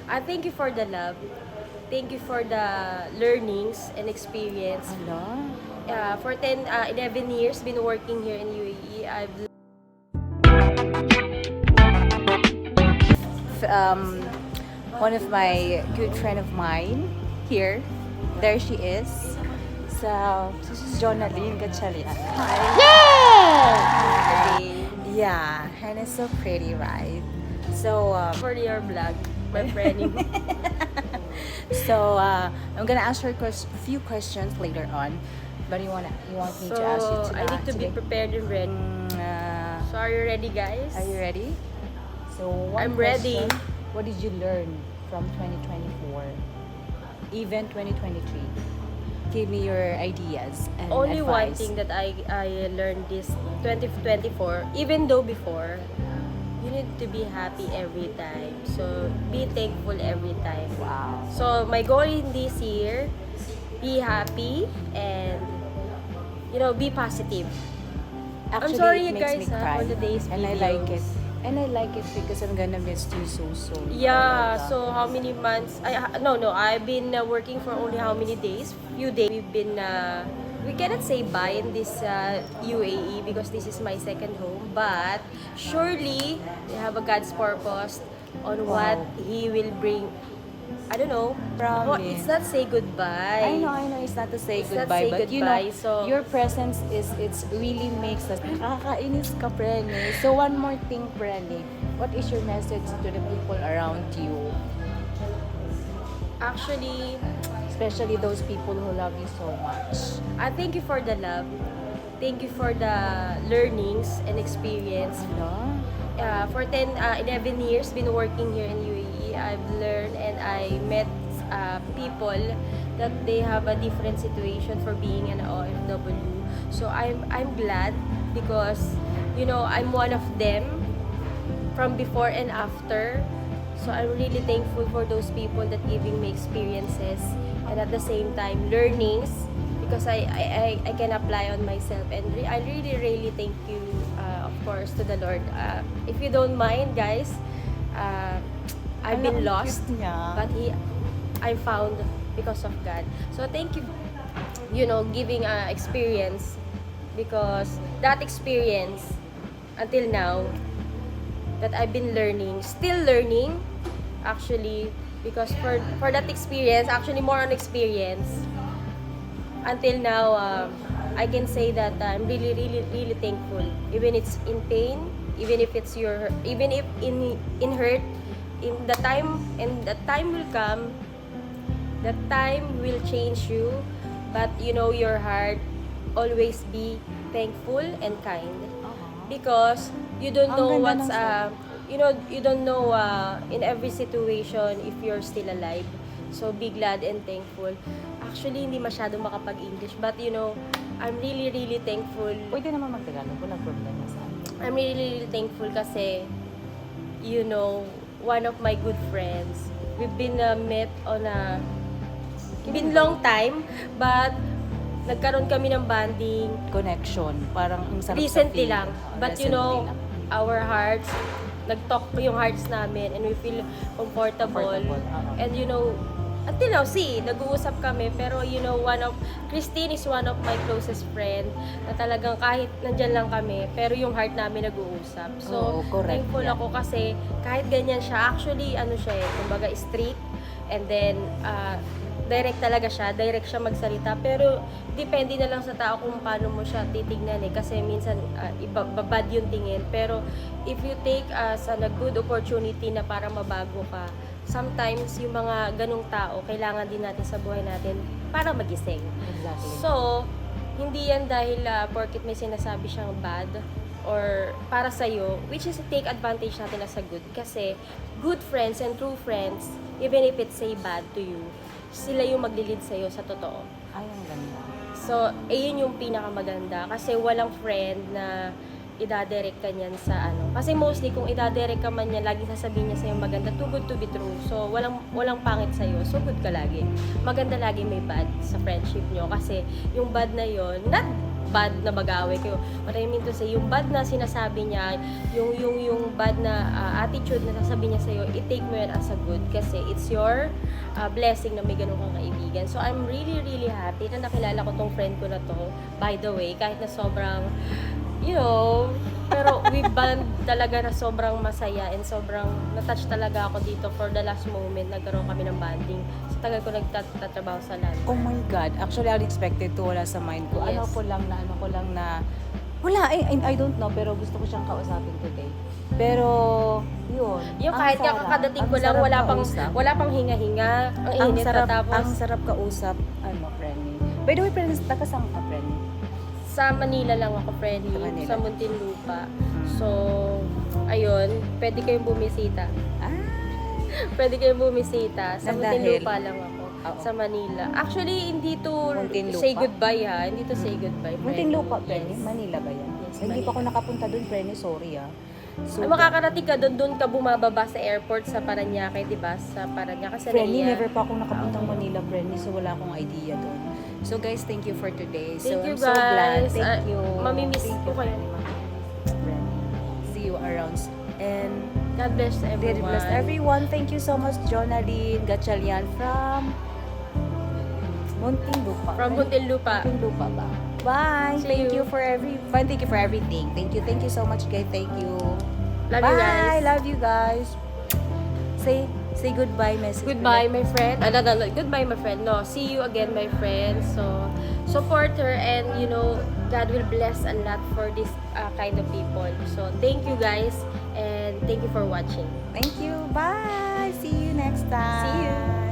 Thank you for the love. Thank you for the learnings and experience. Ala. For 11 years, been working here in UAE. Um, One of my good friend of mine here. There she is. So, this is Jonalyn Gatchalian. Hi. Hi. Yeah, and it's so pretty, right? So, For your vlog, my friend. I'm gonna ask her a few questions later on. But you want me to ask you I need to be today? prepared and ready. So are you ready, guys? Are you ready? So I'm ready. What did you learn from 2024, even 2023? Give me your ideas and Only one advice. thing that I learned this 2024, even though before, you need to be happy every time. So be thankful every time. Wow. So my goal in this year, be happy and be positive. Actually, sorry, it you makes guys, me cry, for today's and I like it. videos. And I like it because I'm gonna miss you so. Yeah, Oh my God. so how many months? No, I've been working for only how many days? Few days. We've been, we cannot say bye in this UAE because this is my second home. But surely, we have a God's purpose on what He will bring. I don't know. Promise. It's not say goodbye. I know. It's not to say It's not goodbye, say but goodbye, so- your presence it's really makes us nakakainis ka, Prene. So one more thing, Prene. What is your message to the people around you? Actually, Especially those people who love you so much. I thank you for the love. Thank you for the learnings and experience. Ano? For 11 years, been working here in UAE. I've learned and I met people that they have a different situation for being an OFW. So I'm glad because I'm one of them from before and after. So I'm really thankful for those people that giving me experiences and at the same time learnings because I can apply on myself and I really thank you of course to the Lord. If you don't mind, guys, I've been lost, but I found because of God. So thank you, giving experience because that experience until now that I've been learning, still learning actually because for that experience, actually more on experience until now, I can say that I'm really thankful. Even it's in pain, even if it's even if in hurt, in the time and the time will come, the time will change you, but your heart always be thankful and kind because you don't Ang know ganda what's ng you don't know in every situation if you're still alive. So be glad and thankful. Actually, hindi masyado makapag-English, but I'm really thankful. Pwede naman mag-Tagalog, walang problema sa akin. I'm really thankful kasi one of my good friends. We've been met on a been long time, but nagkaroon kami ng bonding Connection, parang ang sarap sa recently feel. lang. But Recently lang. our hearts, nag-talk yung hearts namin and we feel comfortable. Comfortable, And until now, nag-uusap kami. Pero Christine is one of my closest friend na talagang kahit nandyan lang kami, pero yung heart namin nag-uusap. So, Oo, correct thankful yan. ako kasi kahit ganyan siya, actually, kumbaga strict, and then, direct talaga siya, direct siya magsalita, pero depende na lang sa tao kung paano mo siya titignan kasi minsan babad yung tingin, pero if you take as a good opportunity na para mabago ka, sometimes yung mga ganong tao, kailangan din natin sa buhay natin para magising. Exactly. So, hindi yan dahil porket may sinasabi siyang bad or para sa'yo, which is take advantage natin as a good. Kasi good friends and true friends, even if it's say bad to you, sila yung maglilid sa'yo sa totoo. Ay, ang ganda. So, yun yung pinakamaganda. Kasi walang friend na idadirect ka niyan sa Kasi mostly, kung idadirect ka man niya, lagi sasabihin niya sa'yo maganda, too good to be true. So, walang pangit sa'yo. So, good ka lagi. Maganda lagi may bad sa friendship nyo. Kasi yung bad na yon, not bad na mag-away kayo. What I mean to say, yung bad na sinasabi niya, yung bad na attitude na sasabi niya sa'yo, i-take mo yan as a good kasi it's your blessing na may ganun kang kaibigan. So, I'm really, really happy na nakilala ko tong friend ko na to. By the way, kahit na sobrang, pero we bond talaga na sobrang masaya and sobrang na-touch talaga ako dito for the last moment. Nagkaroon kami ng bonding. So, tagal ko nagtatrabaho sa land. Oh my God. Actually, unexpected to. Wala sa mind ko. Yes. Wala, I don't know, pero gusto ko siyang kausapin today. Pero, yun. Yung ang kahit sarap. kakadating Ang ko lang, sarap wala pang hinga-hinga. Ang Ang init sarap, na tapos. ang sarap kausap, Frenny. By the way, Frenny, taga saan ka, Frenny? Sa Manila lang ako, Freddy. Sa Manila. Sa Muntinlupa. So, ayun, pwede kayong bumisita. Ah, Pwede kayong bumisita. Sa Na dahil? Muntinlupa lang ako. Oo. Sa Manila. Actually, hindi to Muntinlupa? say goodbye ha. Hindi to say goodbye. Muntinlupa, Freddy. Frenny. Yes. Manila ba yan? Yes, Hindi pa ako Manila. nakapunta doon, Frenny. Sorry, So, Ay, makakarating ka doon ka bumababa sa airport sa Paranaque, di ba? Sa Paranaque, sa Frenny, Naiya. never pa akong nakapuntang Manila, Frenny. So, wala akong idea doon. So, guys, thank you for today. So, Thank you, I'm so glad. guys. Thank you. Mamimiss Thank ko you, kayo. Frenny. Mamimiss, Frenny. See you around. And God bless God everyone. bless everyone. Thank you so much, Jonaline Gatchalian from Muntinlupa. From Muntinlupa. Muntinlupa ba? Bye. See Thank you you. for Thank you for everything. Thank you so much, guys. Thank you. Love Bye. you guys. Love you guys. Say goodbye, message. Goodbye, my friend. No. Goodbye, my friend. No, see you again, my friend. So, support her and, God will bless a lot for this kind of people. So, thank you guys and thank you for watching. Thank you. Bye. See you next time. See you.